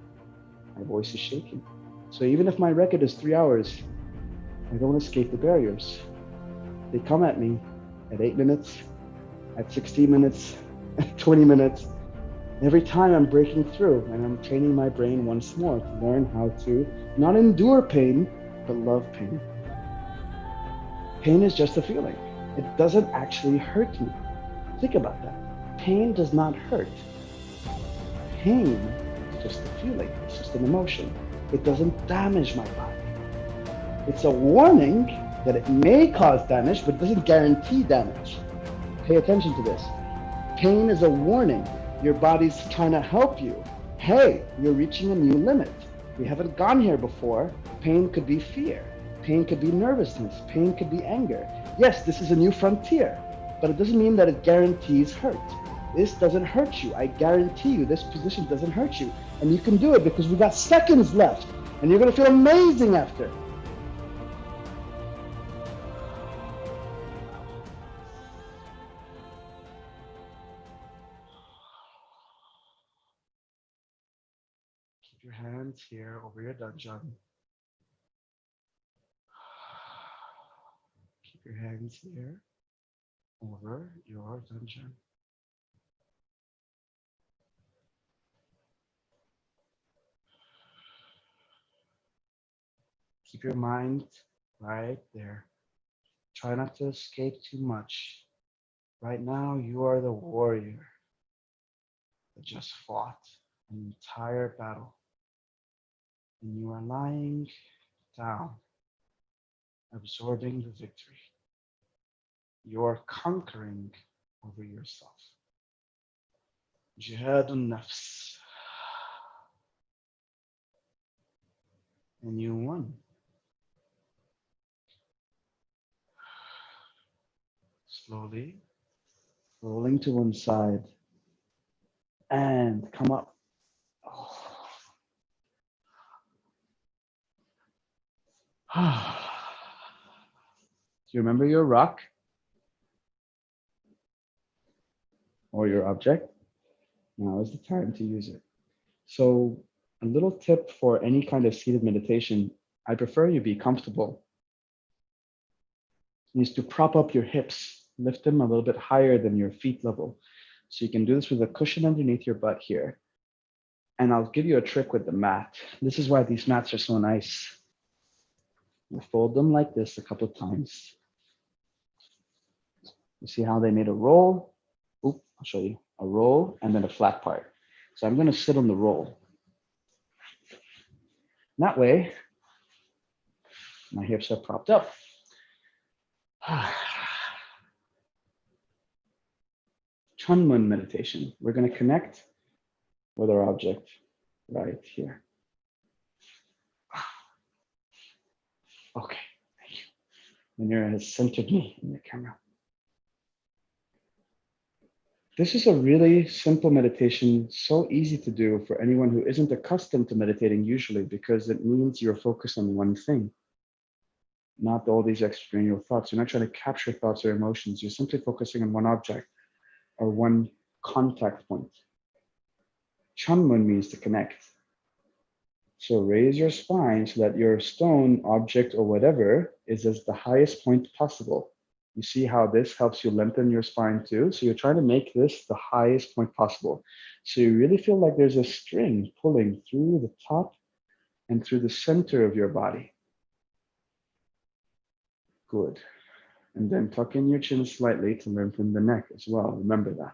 My voice is shaking. So even if my record is 3 hours, I don't escape the barriers. They come at me at 8 minutes, at 16 minutes, at 20 minutes. Every time I'm breaking through, and I'm training my brain once more to learn how to not endure pain, but love pain. Pain is just a feeling. It doesn't actually hurt me. Think about that. Pain does not hurt. Pain is just a feeling. It's just an emotion. It doesn't damage my body. It's a warning that it may cause damage, but it doesn't guarantee damage. Pay attention to this. Pain is a warning. Your body's trying to help you. Hey, you're reaching a new limit. We haven't gone here before. Pain could be fear. Pain could be nervousness. Pain could be anger. Yes, this is a new frontier, but it doesn't mean that it guarantees hurt. This doesn't hurt you. I guarantee you this position doesn't hurt you. And you can do it because we got seconds left and you're going to feel amazing after. Keep your hands here over your dungeon. Keep your hands here over your dungeon. Keep your mind right there. Try not to escape too much. Right now, you are the warrior that just fought an entire battle. And you are lying down, absorbing the victory. You are conquering over yourself. Jihadun nafs. And you won. Slowly, rolling to one side and come up. Do you remember your rock? or your object, now is the time to use it. So a little tip for any kind of seated meditation, I prefer you be comfortable, is to prop up your hips, lift them a little bit higher than your feet level. So you can do this with a cushion underneath your butt here. And I'll give you a trick with the mat. This is why these mats are so nice. You fold them like this a couple of times. You see how they made a roll? Oop, I'll show you. A roll and then a flat part. So I'm going to sit on the roll. That way, my hips are propped up. Chunmun meditation. We're going to connect with our object right here. Okay, thank you. Manira has centered me in the camera. This is a really simple meditation, so easy to do for anyone who isn't accustomed to meditating usually, because it means you're focused on one thing, not all these extraneous thoughts. You're not trying to capture thoughts or emotions. You're simply focusing on one object or one contact point. Chunmun means to connect. So raise your spine so that your stone, object, or whatever is at the highest point possible. You see how this helps you lengthen your spine too? So you're trying to make this the highest point possible. So you really feel like there's a string pulling through the top and through the center of your body. Good. And then tuck in your chin slightly to lengthen the neck as well. Remember that.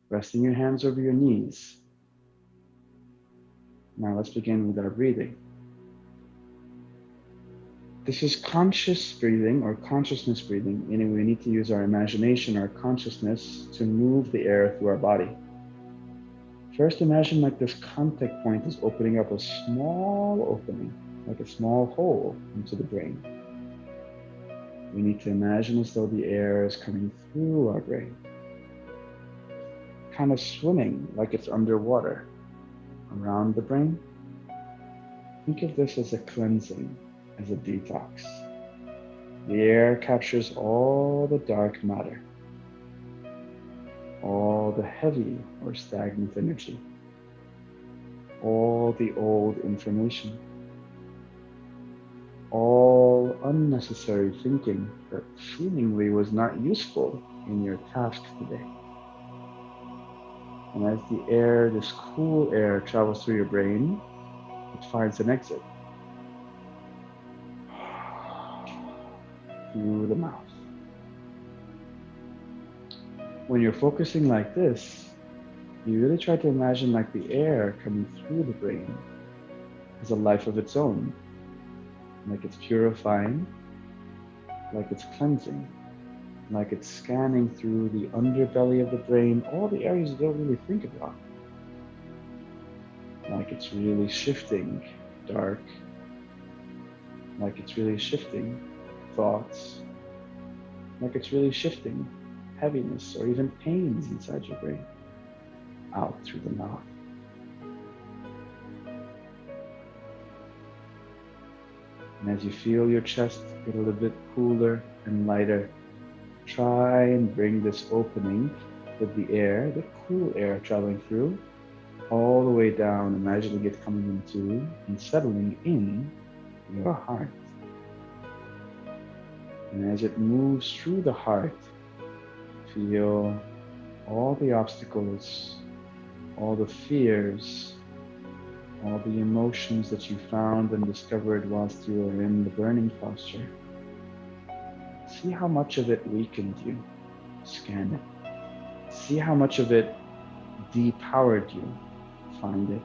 Resting your hands over your knees. Now let's begin with our breathing. This is conscious breathing or consciousness breathing, meaning we need to use our imagination, our consciousness to move the air through our body. First, imagine like this contact point is opening up a small opening, like a small hole into the brain. We need to imagine as though the air is coming through our brain, kind of swimming like it's underwater around the brain. Think of this as a cleansing, as a detox. The air captures all the dark matter, all the heavy or stagnant energy, all the old information, all unnecessary thinking that seemingly was not useful in your task today. And as the air, this cool air, travels through your brain, it finds an exit through the mouth. When you're focusing like this, you really try to imagine like the air coming through the brain has a life of its own, like it's purifying, like it's cleansing, like it's scanning through the underbelly of the brain, all the areas you don't really think about. Like it's really shifting dark, like it's really shifting thoughts, like it's really shifting heaviness or even pains inside your brain out through the mouth. And as you feel your chest get a little bit cooler and lighter, try and bring this opening with the air, the cool air traveling through, all the way down, imagining it coming into and settling in your heart. And as it moves through the heart, feel all the obstacles, all the fears, all the emotions that you found and discovered whilst you were in the burning posture. See how much of it weakened you. Scan it. See how much of it depowered you. Find it.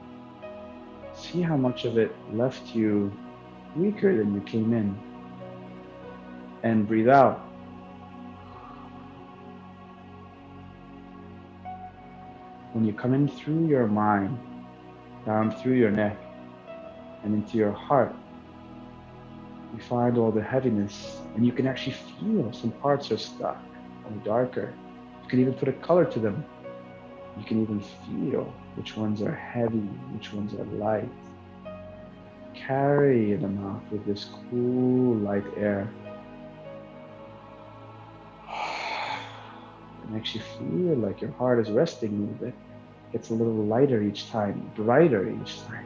See how much of it left you weaker than you came in. And breathe out. When you come in through your mind, down through your neck, and into your heart, you find all the heaviness, and you can actually feel some parts are stuck or darker. You can even put a color to them. You can even feel which ones are heavy, which ones are light. Carry in the mouth with this cool, light air. And actually feel like your heart is resting a little bit. It gets a little lighter each time, brighter each time.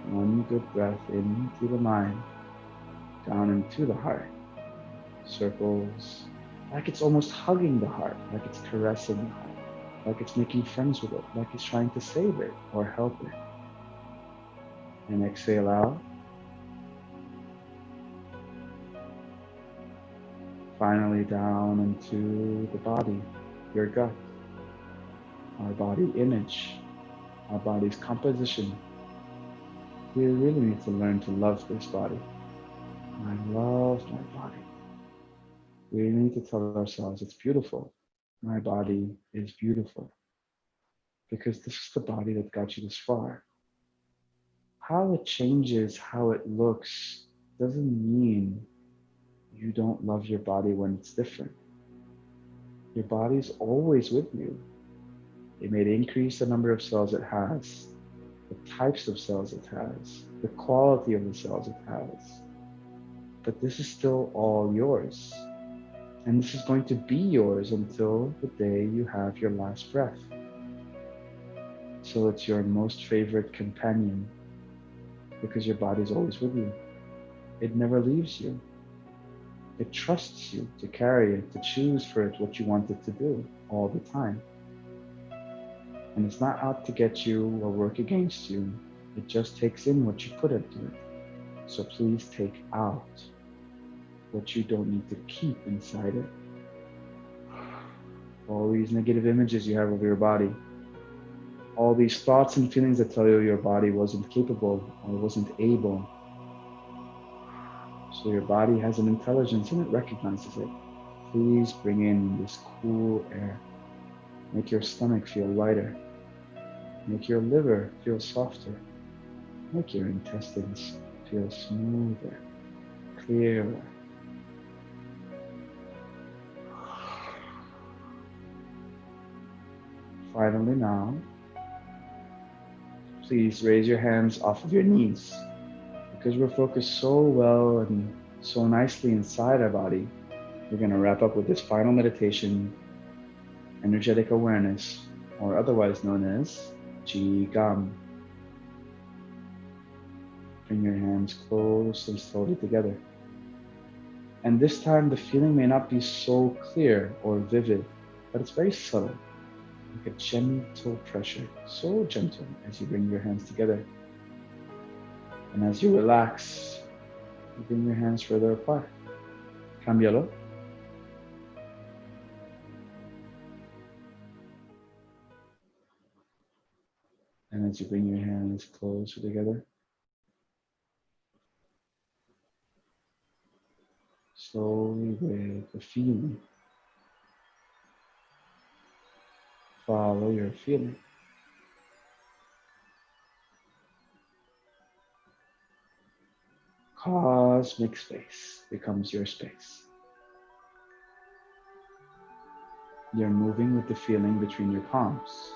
One good breath into the mind, down into the heart. Circles, like it's almost hugging the heart, like it's caressing the heart, like it's making friends with it, like it's trying to save it or help it. And exhale out. Finally down into the body, your gut, our body image, our body's composition. We really need to learn to love this body. I love my body. We need to tell ourselves it's beautiful. My body is beautiful. Because this is the body that got you this far. How it changes, how it looks, doesn't mean you don't love your body when it's different. Your body's always with you. It may increase the number of cells it has, the types of cells it has, the quality of the cells it has. But this is still all yours. And this is going to be yours until the day you have your last breath. So it's your most favorite companion because your body's always with you. It never leaves you. It trusts you to carry it, to choose for it what you want it to do all the time. And it's not out to get you or work against you. It just takes in what you put into it. So please take out what you don't need to keep inside it. All these negative images you have of your body, all these thoughts and feelings that tell you your body wasn't capable or wasn't able. So your body has an intelligence and it recognizes it. Please bring in this cool air. Make your stomach feel lighter. Make your liver feel softer. Make your intestines feel smoother, clearer. Finally now, please raise your hands off of your knees. Because we're focused so well and so nicely inside our body, we're going to wrap up with this final meditation, energetic awareness, or otherwise known as Qigong. Bring your hands close and slowly together. And this time the feeling may not be so clear or vivid, but it's very subtle. Like a gentle pressure, so gentle as you bring your hands together. And as you relax, you bring your hands further apart. Cámbialo. And as you bring your hands closer together, slowly with the feeling, follow your feeling. Cosmic space becomes your space. You're moving with the feeling between your palms.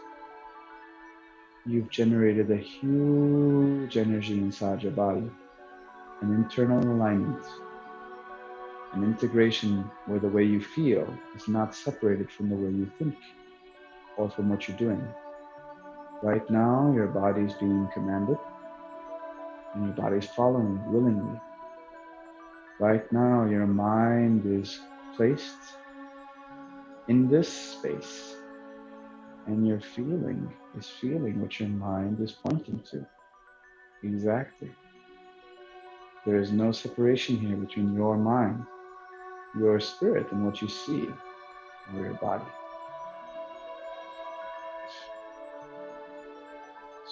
You've generated a huge energy inside your body, an internal alignment, an integration where the way you feel is not separated from the way you think or from what you're doing. Right now, your body is being commanded and your body is following willingly. Right now, your mind is placed in this space and your feeling is feeling what your mind is pointing to. Exactly. There is no separation here between your mind, your spirit, and what you see, or your body.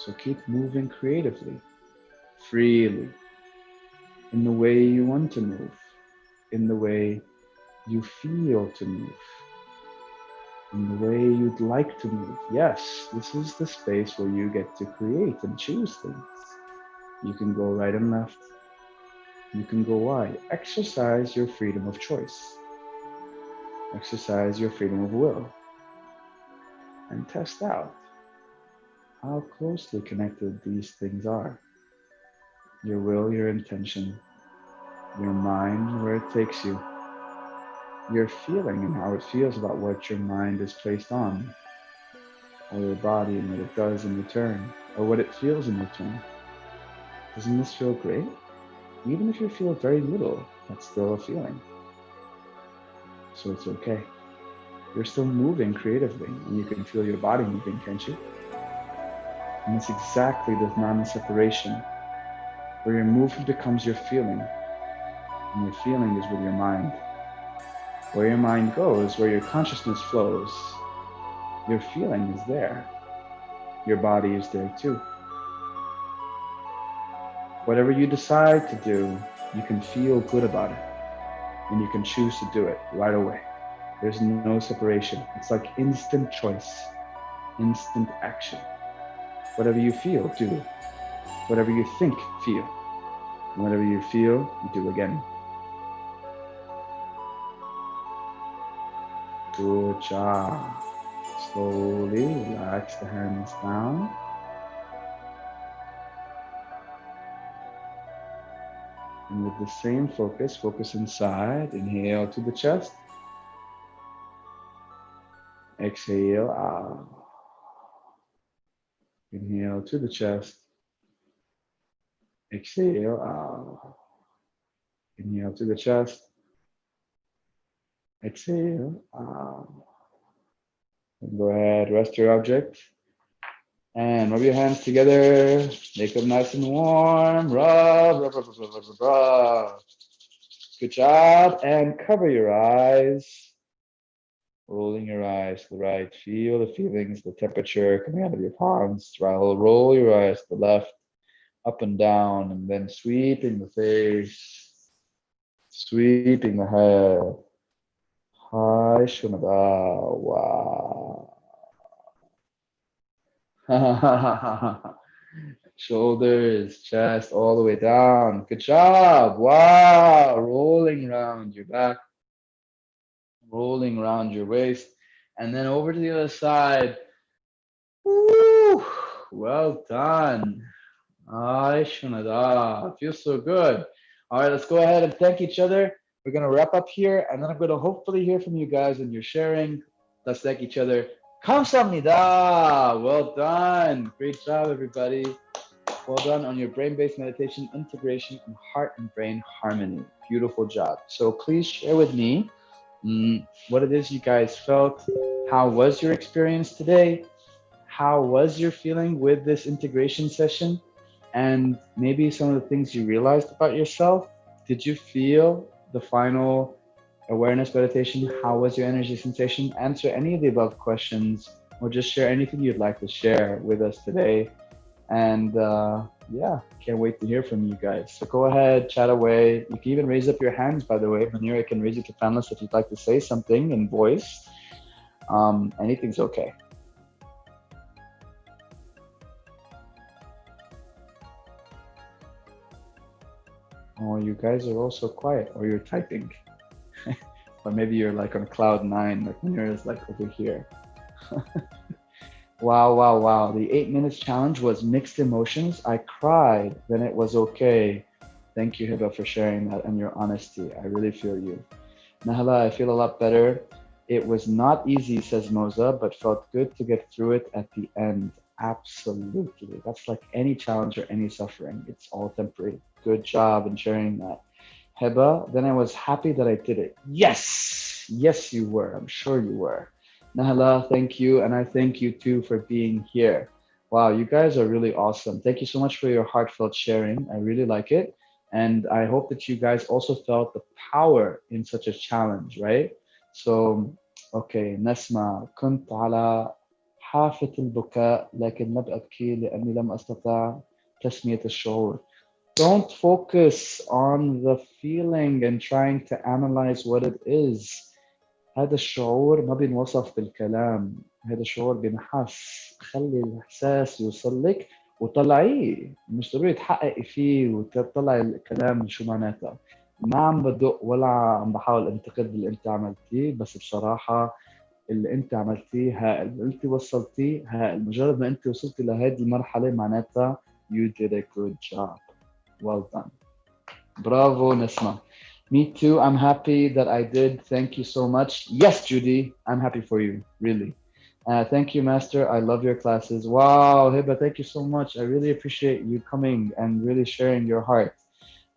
So keep moving creatively, freely, in the way you want to move, in the way you feel to move, in the way you'd like to move. Yes, this is the space where you get to create and choose things. You can go right and left. You can go wide. Exercise your freedom of choice. Exercise your freedom of will. And test out how closely connected these things are. Your will, your intention, your mind, where it takes you. your feeling and how it feels about what your mind is placed on, or your body and what it does in return, or what it feels in return. Doesn't this feel great? Even if you feel very little, that's still a feeling. So it's okay. You're still moving creatively, and you can feel your body moving, can't you? And it's exactly this non-separation, where your movement becomes your feeling, and your feeling is with your mind. Where your mind goes, where your consciousness flows, your feeling is there. Your body is there too. Whatever you decide to do, you can feel good about it, and you can choose to do it right away. There's no separation. It's like instant choice, instant action. Whatever you feel, do. Whatever you think, feel. And whatever you feel, you do again. Good job. Slowly relax the hands down. And with the same focus, focus inside. Inhale to the chest. Exhale out. Inhale to the chest. Exhale out. Inhale to the chest. Exhale out. And go ahead, rest your object. And rub your hands together. Make them nice and warm. Rub, rub, rub, rub, rub, rub, rub. Good job. And cover your eyes. Rolling your eyes to the right. Feel the feelings, the temperature coming out of your palms. Roll your eyes to the left, up and down, and then sweeping the face, sweeping the head. Hi, Shunada. Wow. Shoulders, chest, all the way down. Good job. Wow. Rolling around your back, rolling around your waist, and then over to the other side. Woo. Well done. Ay, Shunada. Feels so good. All right, let's go ahead and thank each other. We're going to wrap up here, and then I'm going to hopefully hear from you guys and your sharing. Let's thank each other. Kamsahamnida. Well done. Great job, everybody. Well done on your brain-based meditation integration and heart and brain harmony. Beautiful job. So please share with me what it is you guys felt. How was your experience today? How was your feeling with this integration session? And maybe some of the things you realized about yourself. Did you feel the final awareness meditation? How was your energy sensation? Answer any of the above questions, or just share anything you'd like to share with us today. And yeah, can't wait to hear from you guys. So go ahead, chat away. You can even raise up your hands, by the way. Manira, I can raise you to panelists if you'd like to say something in voice. Anything's okay. Oh, you guys are also quiet, or you're typing. Or maybe you're like on cloud 9, like Manira's like over here. Wow. The 8 minutes challenge was mixed emotions. I cried, then it was okay. Thank you, Hiba, for sharing that and your honesty. I really feel you. Nahala, I feel a lot better. It was not easy, says Moza, but felt good to get through it at the end. Absolutely. That's like any challenge or any suffering. It's all temporary. Good job in sharing that. Heba, then I was happy that I did it. Yes, you were. I'm sure you were. Nahala, thank you. And I thank you too for being here. Wow, you guys are really awesome. Thank you so much for your heartfelt sharing. I really like it. And I hope that you guys also felt the power in such a challenge, right? So, okay, نسمة كنت على حافة البكاء لكن لم أبكي لأني لم أستطع تسمية الشعور. Don't focus on the feeling and trying to analyze what it is. هذا الشعور ما بينوصف بالكلام. هذا الشعور بينحس. خلي الإحساس يوصل لك وطلعيه. مش ضروري تحققي فيه وتطلعي الكلام شو معناته. ما عم بدق ولا عم بحاول انتقد اللي انت عملتيه، بس بصراحة اللي انت عملتيه هائل. اللي انت وصلتيه هائل. مجرد ما انت وصلتي لهذه المرحلة معناتها you did a good job. Well done. برافو نسمة. Me too. I'm happy that I did. Thank you so much. Yes, Judy, I'm happy for you, really. Thank you, Master. I love your classes. Wow, Hiba, thank you so much. I really appreciate you coming and really sharing your heart.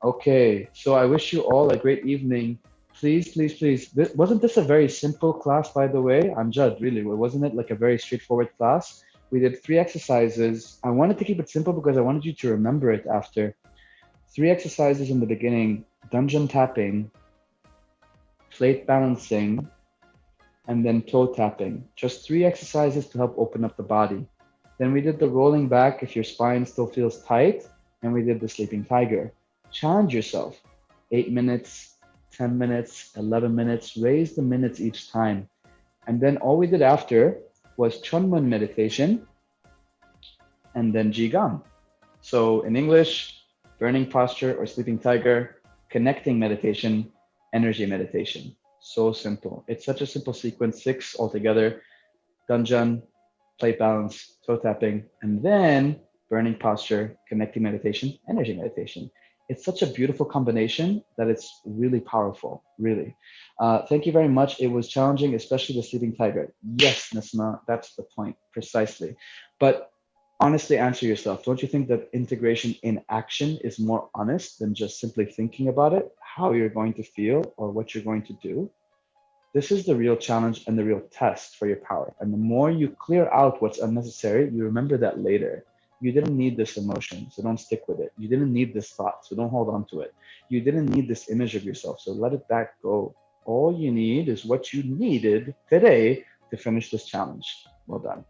Okay, so I wish you all a great evening. Please, please, please. Wasn't this a very simple class, by the way? I'm Judd, really. Wasn't it like a very straightforward class? We did 3 exercises. I wanted to keep it simple because I wanted you to remember it after. 3 exercises in the beginning: dungeon tapping, plate balancing, and then toe tapping. Just 3 exercises to help open up the body. Then we did the rolling back if your spine still feels tight, and we did the sleeping tiger. Challenge yourself. 8 minutes, 10 minutes, 11 minutes, raise the minutes each time. And then all we did after was Chunmun meditation and then Jigam. So in English, burning posture or sleeping tiger, connecting meditation, energy meditation. So simple. It's such a simple sequence, 6 altogether: dungeon, plate balance, toe tapping, and then burning posture, connecting meditation, energy meditation. It's such a beautiful combination that it's really powerful, really. Thank you very much. It was challenging, especially the sleeping tiger. Yes, Nasma, that's the point, precisely. But honestly, answer yourself. Don't you think that integration in action is more honest than just simply thinking about it, how you're going to feel or what you're going to do? This is the real challenge and the real test for your power. And the more you clear out what's unnecessary, you remember that later. You didn't need this emotion, so don't stick with it. You didn't need this thought, so don't hold on to it. You didn't need this image of yourself, so let it back go. All you need is what you needed today to finish this challenge. Well done.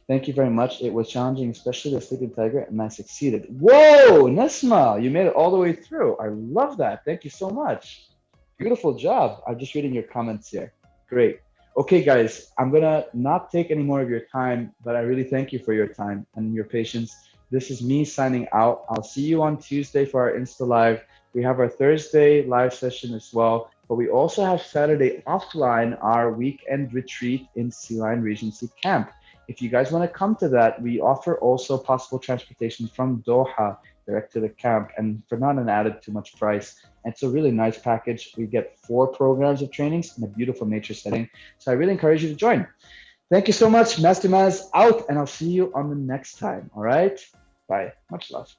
Thank you very much. It was challenging, especially the sleeping tiger, and I succeeded. Whoa, Nesma, you made it all the way through. I love that. Thank you so much. Beautiful job. I'm just reading your comments here. Great. Okay, guys, I'm gonna not take any more of your time, but I really thank you for your time and your patience. This is me signing out. I'll see you on Tuesday for our Insta Live. We have our Thursday live session as well, but we also have Saturday offline, our weekend retreat in Sea Lion Regency Camp. If you guys want to come to that, we offer also possible transportation from Doha direct to the camp, and for not an added too much price. And it's a really nice package. We get 4 programs of trainings in a beautiful nature setting. So I really encourage you to join. Thank you so much. Master Maz out, and I'll see you on the next time. All right. Bye. Much love.